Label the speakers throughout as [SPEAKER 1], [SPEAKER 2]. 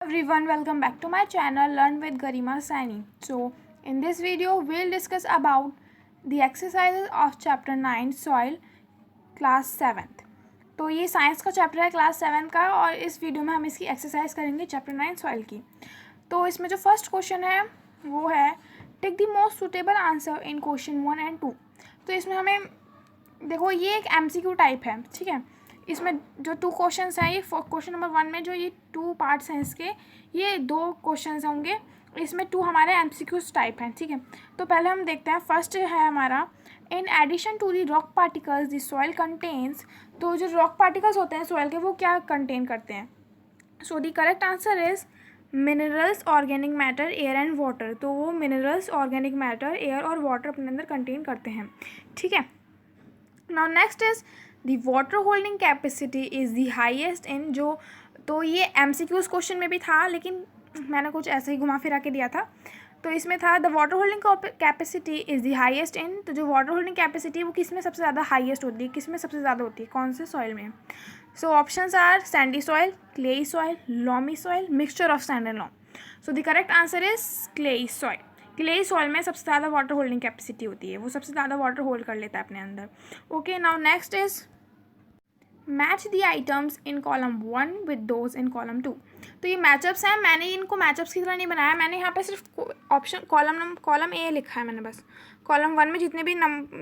[SPEAKER 1] Everyone, welcome back to my channel Learn with Garima Saini. So in this video we'll discuss about the exercises of chapter 9 soil class 7th. तो ये science का chapter है class 7 का और इस video में हम इसकी एक्सरसाइज करेंगे चैप्टर 9 सॉइल की। तो इसमें जो फर्स्ट क्वेश्चन है वो है take the most suitable answer in question 1 and 2। तो इसमें हमें देखो ये एक MCQ टाइप है, ठीक है। इसमें जो 2 क्वेश्चंस हैं, ये क्वेश्चन नंबर 1 में जो ये 2 पार्ट्स हैं इसके, ये 2 क्वेश्चंस होंगे। इसमें 2 हमारे MCQs टाइप हैं, ठीक है। तो पहले हम देखते हैं, फर्स्ट है हमारा in addition to the rock particles the soil contains. तो जो रॉक पार्टिकल्स होते हैं सॉइल के, वो क्या कंटेन करते हैं? So the correct answer is minerals, organic matter, air and water. तो वो मिनरल्स, ऑर्गेनिक मैटर, एयर और वाटर अपने अंदर कंटेन करते हैं, ठीक है। Now next is the water holding capacity is the highest in जो, तो ये MCQs क्वेश्चन में भी था लेकिन मैंने कुछ ऐसे ही घुमा फिरा के दिया था। तो इसमें था the water holding capacity is the highest इन, तो जो वाटर होल्डिंग कैपेसिटी है वो किस में सबसे ज़्यादा हाईएस्ट होती है, किस में सबसे ज़्यादा होती है, कौन से सॉइल में? So options are sandy soil, clayey soil, loamy soil, mixture of sand and loam. So the correct answer is clayey soil. Clay soil में सबसे ज़्यादा वाटर होल्डिंग कैपेसिटी होती है, वो सबसे ज़्यादा वाटर होल्ड कर लेता है अपने अंदर। Okay, now next is match the items in column 1 with those in column 2। तो ये मैचअप्स हैं, मैंने इनको मैचअप्स की तरह नहीं बनाया, मैंने यहाँ पे सिर्फ ऑप्शन कॉलम ए लिखा है मैंने बस। कॉलम 1 में जितने भी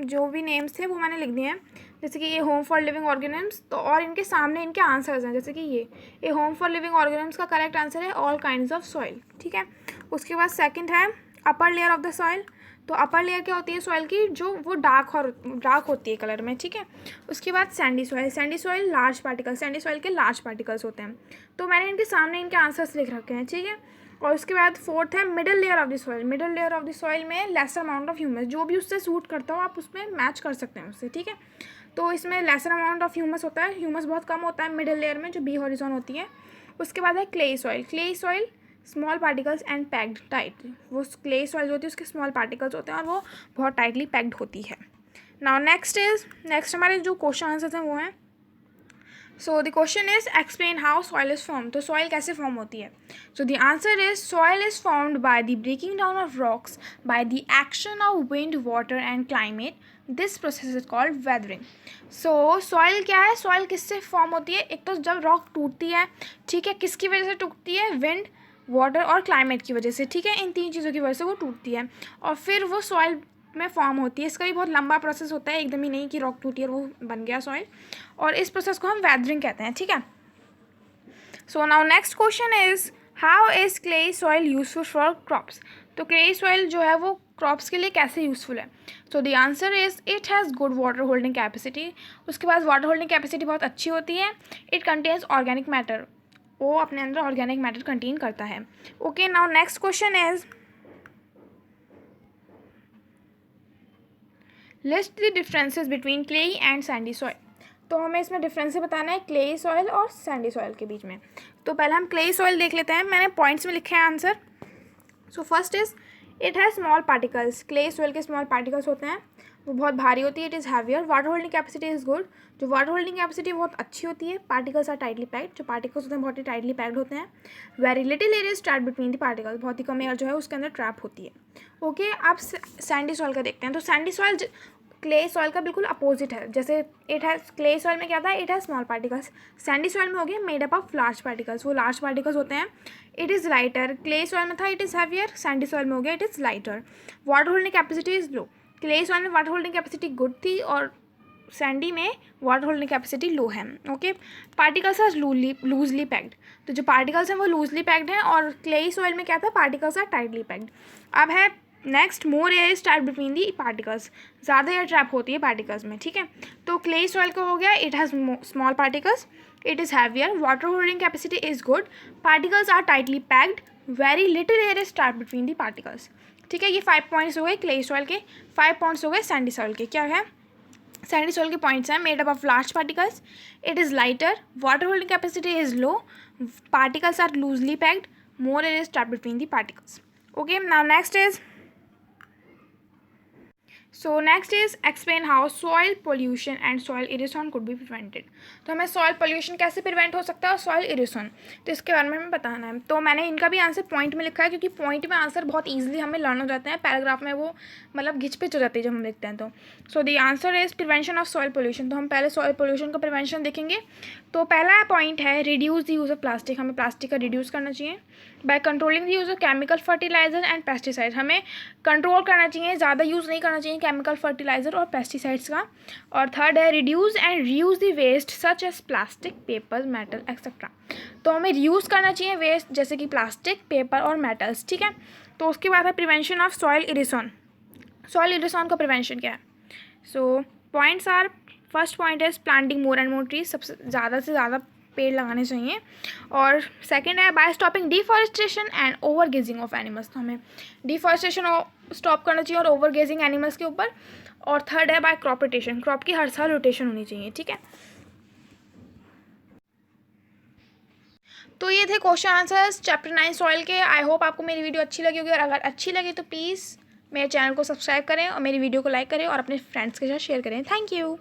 [SPEAKER 1] जो भी नेम्स थे वो मैंने लिख दिए हैं, जैसे कि ये होम फॉर लिविंग ऑर्गेनिम्स। तो और इनके सामने इनके आंसर्स हैं, जैसे कि ये होम फॉर लिविंग ऑर्गेनिम्स का करेक्ट आंसर है ऑल काइंड्स ऑफ सॉइल, ठीक है। उसके बाद सेकंड है upper layer of the soil. तो अपर लेयर क्या होती है सॉइल की, जो वो डार्क होती है कलर में, ठीक है। उसके बाद Sandy soil large particles, sandy soil के लार्ज पार्टिकल्स होते हैं। तो मैंने इनके सामने इनके आंसर्स लिख रखे हैं, ठीक है। और उसके बाद फोर्थ है middle layer of the soil. Middle layer of the soil में लेसर अमाउंट ऑफ ह्यूमस, जो भी उससे सूट करता हो आप उसमें मैच कर सकते हैं उससे, ठीक है। तो इसमें लेसर अमाउंट ऑफ ह्यूमस होता है, ह्यूमस बहुत कम होता है मिडल लेयर में, जो बी हॉरिजॉन होती है। उसके बाद है clayey soil small particles and packed tight. वो क्ले सॉइल जो होती है उसके स्मॉल पार्टिकल्स होते हैं और वो बहुत टाइटली पैक्ड होती है। नाउ नेक्स्ट हमारे जो क्वेश्चन आंसर्स हैं वो हैं, so the question is explain how soil is form. तो सॉइल कैसे फॉर्म होती है? So the answer is soil is formed by the breaking down of rocks by the action of wind, water and climate. This process is called weathering. So soil क्या है, soil किससे form होती है? एक तो जब रॉक टूटती है, ठीक है, किसकी वजह से टूटती है? विंड, वाटर और क्लाइमेट की वजह से, ठीक है। इन 3 चीज़ों की वजह से वो टूटती है और फिर वो सॉइल में फॉर्म होती है। इसका भी बहुत लंबा प्रोसेस होता है, एकदम ही नहीं कि रॉक टूटी और वो बन गया सॉइल। और इस प्रोसेस को हम वेदरिंग कहते हैं, ठीक है। So now next question is how is clayey soil useful for crops. तो क्लेई सॉइल जो है वो क्रॉप्स के लिए कैसे यूज़फुल है? So the answer is it has good water holding capacity. उसके बाद वाटर होल्डिंग कैपेसिटी बहुत अच्छी होती है। इट कंटेन्स ऑर्गेनिक मैटर, वो अपने अंदर ऑर्गेनिक मैटर कंटेन करता है। Okay, now next question is list the differences between clayey and sandy soil. तो हमें इसमें डिफरेंस बताना है क्लेई सॉइल और सैंडी सॉइल के बीच में। तो पहले हम क्लेई सॉइल देख लेते हैं, मैंने पॉइंट्स में लिखे हैं answer. So first is it has small particles. Clayey soil के स्मॉल पार्टिकल्स होते हैं, वो बहुत भारी होती है। It is heavier. Water holding capacity is good. जो वाटर होल्डिंग कैपेसिटी बहुत अच्छी होती है। पार्टिकल्स आर टाइटली पैक्ड, जो पार्टिकल्स होते हैं बहुत ही टाइटली पैक्ड होते हैं। Very little air is trapped between the particles, बहुत ही कम एयर जो है उसके अंदर ट्रैप होती है। ओके, अब सैंडी सॉइल का देखते हैं। तो सैंडी सॉइल क्ले सॉइल का बिल्कुल अपोजिट है। जैसे इट हैज़ क्ले सॉइल में क्या था, it has small particles. Sandy soil में हो गया made up of large particles, वो लार्ज पार्टिकल्स होते हैं। It is lighter. Clay soil में था it is heavier, sandy soil में हो गया it is lighter. Water holding capacity is low. Clay soil में वाटर होल्डिंग कैपेसिटी गुड थी और सैंडी में वाटर होल्डिंग कैपेसिटी लो है। Okay, particles are loosely packed. तो जो पार्टिकल्स हैं वो लूजली पैक्ड हैं और क्लेई सॉइल में क्या था, पार्टिकल्स आर टाइटली पैक्ड। अब है next more air is trapped between the particles, ज़्यादा एयर ट्रैप होती है पार्टिकल्स में, ठीक है। तो क्लेई सॉइल का हो गया it has small particles, it is heavier, water holding capacity is good, particles are tightly packed, very little air is trapped between the particles, ठीक है। ये 5 पॉइंट्स हो गए क्लेई सॉइल के। 5 पॉइंट्स हो गए सैंडी सॉइल के। क्या है? सैंडी सॉइल के पॉइंट्स हैं made up of large particles, it is lighter, water holding capacity is low, particles are loosely packed, more air is trapped between the particles. Okay, now next is so next is explain how soil pollution and soil erosion could be prevented. तो हमें soil pollution कैसे prevent हो सकता है और soil erosion, तो इसके बारे में हमें बताना है। तो मैंने इनका भी आंसर पॉइंट में लिखा है, क्योंकि पॉइंट में आंसर बहुत ईजिली हमें लर्न हो जाते हैं, पैराग्राफ में वो मतलब घिचपिच हो जाती है जब हम लिखते हैं। तो सो the answer is prevention of soil pollution. तो हम पहले सॉइल पोल्यूशन का प्रिवेंशन देखेंगे। तो पहला पॉइंट है reduce the use of plastic. हमें प्लास्टिक का रिड्यूस करना चाहिए। By controlling the use of chemical fertiliser and pesticide. हमें कंट्रोल करना चाहिए, ज़्यादा यूज़ नहीं करना चाहिए केमिकल फर्टिलाइजर और पेस्टिसाइड्स का। और थर्ड है reduce and reuse the waste such as plastic, paper, metal etcetera. तो हमें रीयूज़ करना चाहिए वेस्ट जैसे कि प्लास्टिक, पेपर और मेटल्स, ठीक है। तो उसके बाद है prevention of soil erosion. Soil erosion का प्रिवेंशन क्या है? सो पॉइंट्स आर, फर्स्ट पॉइंट है planting more and more trees, सबसे ज़्यादा से ज़्यादा पेड़ लगाने चाहिए। और सेकंड है by stopping deforestation and over grazing of animals. तो हमें डिफॉरेस्टेशन स्टॉप करना चाहिए और ओवर गेजिंग एनिमल्स के ऊपर। और थर्ड है बाय क्रॉप रोटेशन, क्रॉप की हर साल रोटेशन होनी चाहिए, ठीक है। तो ये थे क्वेश्चन आंसर्स चैप्टर 9 सॉइल के। आई होप आपको मेरी वीडियो अच्छी लगी होगी, और अगर अच्छी लगी तो प्लीज़ मेरे चैनल को सब्सक्राइब करें और मेरी वीडियो को लाइक करें और अपने फ्रेंड्स के साथ शेयर करें। Thank you.